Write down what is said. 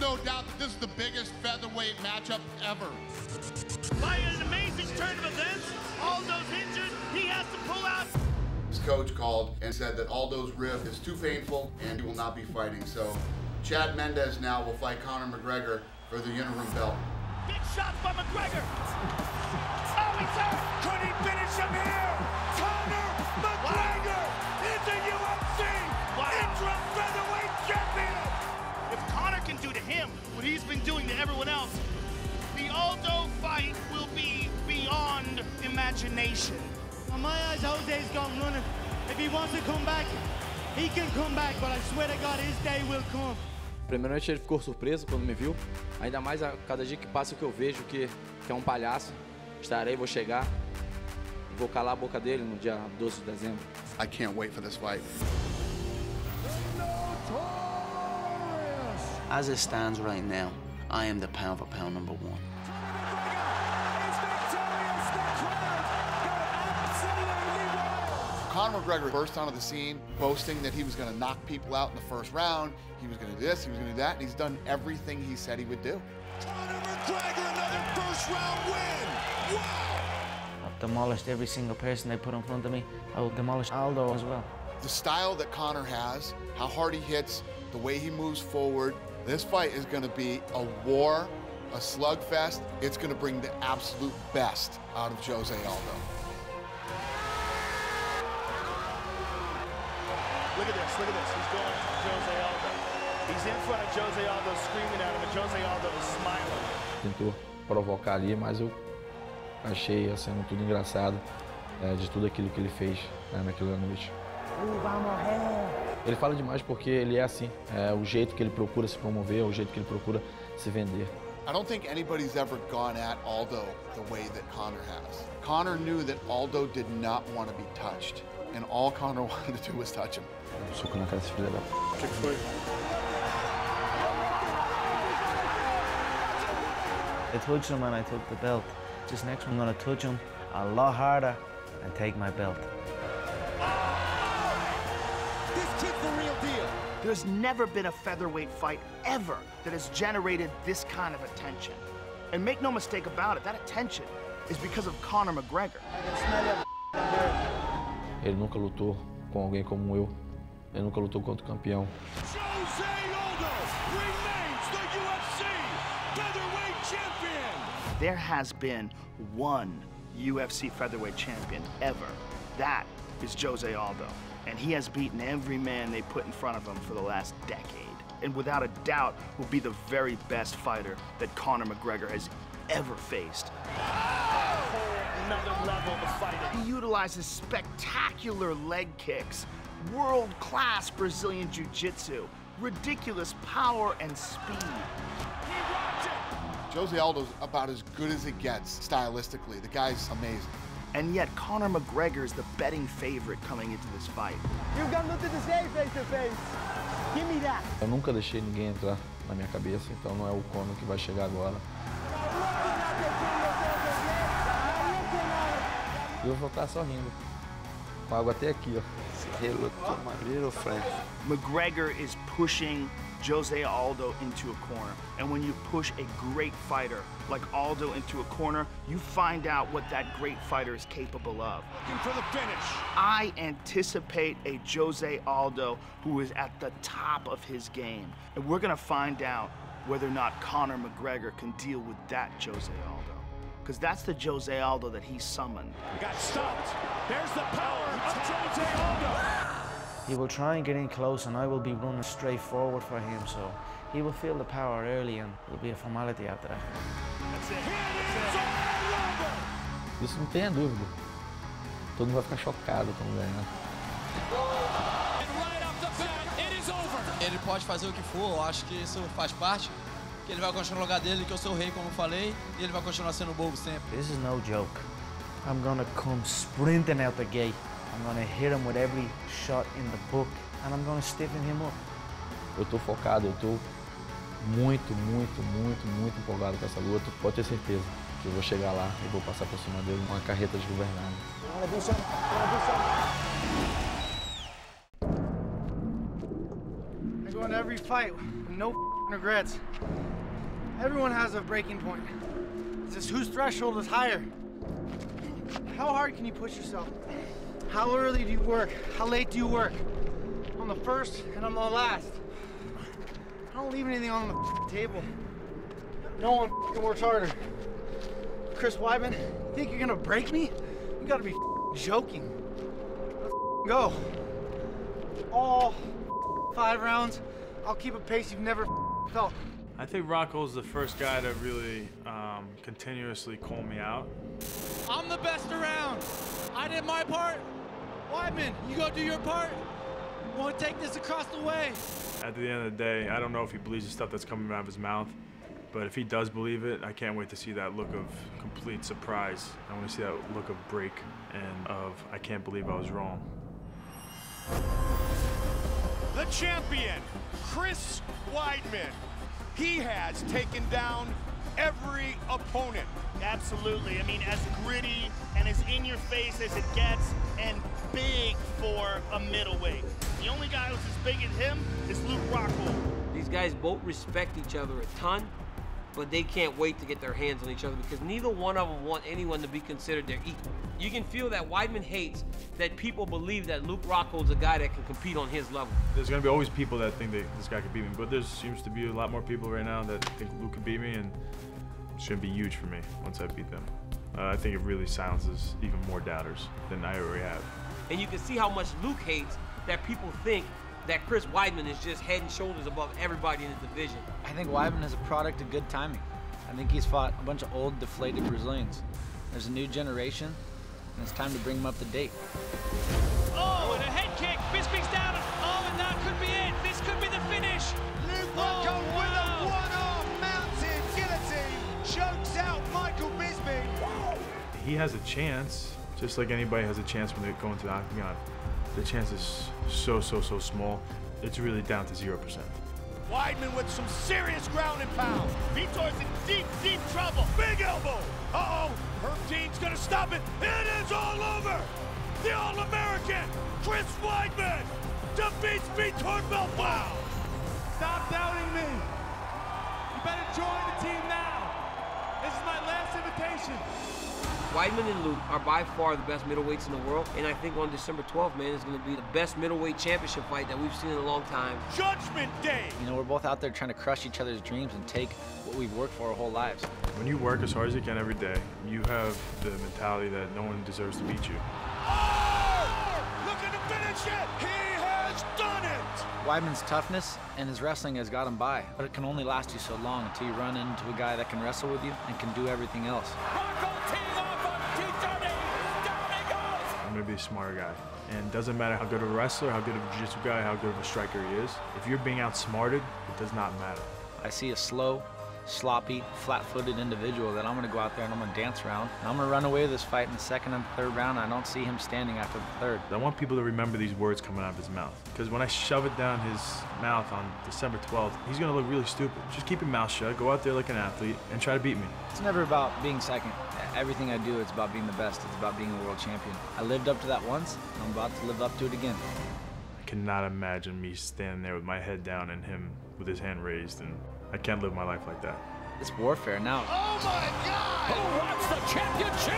no doubt that this is the biggest featherweight matchup ever. By an amazing turn of events, Aldo's injured, he has to pull out. His coach called and said that Aldo's rib is too painful and he will not be fighting. So Chad Mendes now will fight Conor McGregor for the interim belt. Big shots by McGregor. Oh, he's hurt. Could he finish him here? Conor McGregor is the UFC interim featherweight champion. If Conor can do to him what he's been doing to everyone else, the Aldo fight will be beyond imagination. On my eyes, Jose's gone running. If he wants to come back, he can come back, but I swear to God, his day will come. Primeiramente ele ficou surpreso quando me viu, ainda mais a cada dia que passa que eu vejo que é um palhaço. Estarei, vou chegar, vou calar a boca dele no dia 12 de dezembro. I can't wait for this fight. As it stands right now, I am the pound for pound number one. Conor McGregor burst onto the scene boasting that he was going to knock people out in the first round, he was going to do this, he was going to do that, and he's done everything he said he would do. Conor McGregor, another first round win! Wow! I've demolished every single person they put in front of me. I will demolish Aldo as well. The style that Conor has, how hard he hits, the way he moves forward, this fight is going to be a war, a slugfest. It's going to bring the absolute best out of Jose Aldo. Look at this, he's going to Jose Aldo. He's in front of Jose Aldo screaming at him, and Jose Aldo is smiling. Tentou provocar ali, mas eu achei a cena tudo engraçado, de tudo aquilo que ele fez naquela noite. Ele fala demais porque ele é assim, o jeito que ele procura se promover, o jeito que ele procura se vender. I don't think anybody's ever gone at Aldo the way that Conor has. Conor knew that Aldo did not want to be touched, and all Conor wanted to do was touch him. Soco na cara desse filho da... I touched him and I took the belt. This next one I'm gonna touch him a lot harder and take my belt. This kid's the real deal. There's never been a featherweight fight ever that has generated this kind of attention. And make no mistake about it, that attention is because of Conor McGregor. Ele nunca lutou com alguém como eu. Ele nunca lutou contra o campeão. Jose Aldo remains the UFC featherweight champion. There has been one UFC featherweight champion ever. That is Jose Aldo. And he has beaten every man they put in front of him for the last decade. And without a doubt, will be the very best fighter that Conor McGregor has ever faced. Another level of fighting. He utilizes spectacular leg kicks, world-class Brazilian jiu-jitsu, ridiculous power and speed. He rocked it. Jose Aldo's about as good as it gets stylistically. The guy's amazing. And yet, Conor McGregor is the betting favorite coming into this fight. You've got nothing to say face to face. Give me that. Eu nunca deixei ninguém entrar na minha cabeça, então não é o Conor que vai chegar agora. Eu vou estar só rindo, com água até aqui, ó. He looked to my little friend. McGregor is pushing Jose Aldo into a corner. And when you push a great fighter like Aldo into a corner, you find out what that great fighter is capable of. Looking for the finish. I anticipate a Jose Aldo who is at the top of his game. And we're gonna find out whether or not Conor McGregor can deal with that Jose Aldo. Because that's the Jose Aldo that he summoned. Got stopped. There's the power of Jose Aldo. He will try and get in close and I will be running straight forward for him, so he will feel the power early and it'll be a formality after that. That's it. Aldo. Isso não tenha dúvida. Todo mundo vai ficar chocado quando ganhar. Ele pode fazer o que for, eu acho que isso faz parte. Que ele vai continuar no lugar dele, que eu sou o rei, como eu falei, e ele vai continuar sendo o bobo sempre. This is no joke. I'm gonna come sprinting out the gate. I'm gonna hit him with every shot in the book, and I'm gonna stiffen him up. Eu tô focado, eu tô muito empolgado com essa luta. Pode ter certeza que eu vou chegar lá e vou passar por cima dele uma carreta desgovernada. I go in every fight with no regrets. Everyone has a breaking point. It's just whose threshold is higher. How hard can you push yourself? How early do you work? How late do you work? On the first and on the last. I don't leave anything on the table. No one works harder. Chris Weidman, you think you're gonna break me? You gotta be joking. Let's go. All 5 rounds, I'll keep a pace you've never felt. I think Rockhold's the first guy to really continuously call me out. I'm the best around. I did my part. Weidman, you go do your part. Want to take this across the way. At the end of the day, I don't know if he believes the stuff that's coming out of his mouth, but if he does believe it, I can't wait to see that look of complete surprise. I want to see that look of break and of, I can't believe I was wrong. The champion, Chris Weidman. He has taken down every opponent. Absolutely. I mean, as gritty and as in-your-face as it gets, and big for a middleweight. The only guy who's as big as him is Luke Rockhold. These guys both respect each other a ton, but they can't wait to get their hands on each other because neither one of them want anyone to be considered their equal. You can feel that Weidman hates that people believe that Luke Rockhold's a guy that can compete on his level. There's going to be always people that think that this guy could beat me, but there seems to be a lot more people right now that think Luke could beat me, and it's going to be huge for me once I beat them. I think it really silences even more doubters than I already have. And you can see how much Luke hates that people think that Chris Weidman is just head and shoulders above everybody in the division. I think Weidman is a product of good timing. I think he's fought a bunch of old, deflated Brazilians. There's a new generation, and it's time to bring them up to date. Oh, and a head kick. Bisping's down. Oh, and that could be it. This could be the finish. Luke Rockhold with a one-arm mounted guillotine chokes out Michael Bisping. He has a chance, just like anybody has a chance when they go into the octagon. The chance is so small. It's really down to 0%. Weidman with some serious ground and pound. Vitor's in deep trouble. Big elbow. Uh-oh. Herb gonna stop it. It is all over. The All-American, Chris Weidman, defeats Vitor Belfort. Stop doubting me. You better join the team now. This is my last invitation. Weidman and Luke are by far the best middleweights in the world, and I think on December 12th, man, is going to be the best middleweight championship fight that we've seen in a long time. Judgment Day. You know, we're both out there trying to crush each other's dreams and take what we've worked for our whole lives. When you work as hard as you can every day, you have the mentality that no one deserves to beat you. Oh! Looking to finish it. He has done it. Weidman's toughness and his wrestling has got him by, but it can only last you so long until you run into a guy that can wrestle with you and can do everything else. I'm gonna be a smarter guy. And it doesn't matter how good of a wrestler, how good of a jiu-jitsu guy, how good of a striker he is. If you're being outsmarted, it does not matter. I see a slow, sloppy, flat-footed individual that I'm gonna go out there and I'm gonna dance around. And I'm gonna run away with this fight in the second and third round. I don't see him standing after the third. I want people to remember these words coming out of his mouth. Because when I shove it down his mouth on December 12th, he's gonna look really stupid. Just keep your mouth shut, go out there like an athlete, and try to beat me. It's never about being second. Everything I do, it's about being the best. It's about being a world champion. I lived up to that once, and I'm about to live up to it again. I cannot imagine me standing there with my head down and him with his hand raised, and I can't live my life like that. It's warfare now. Oh my God! Who wants the championship?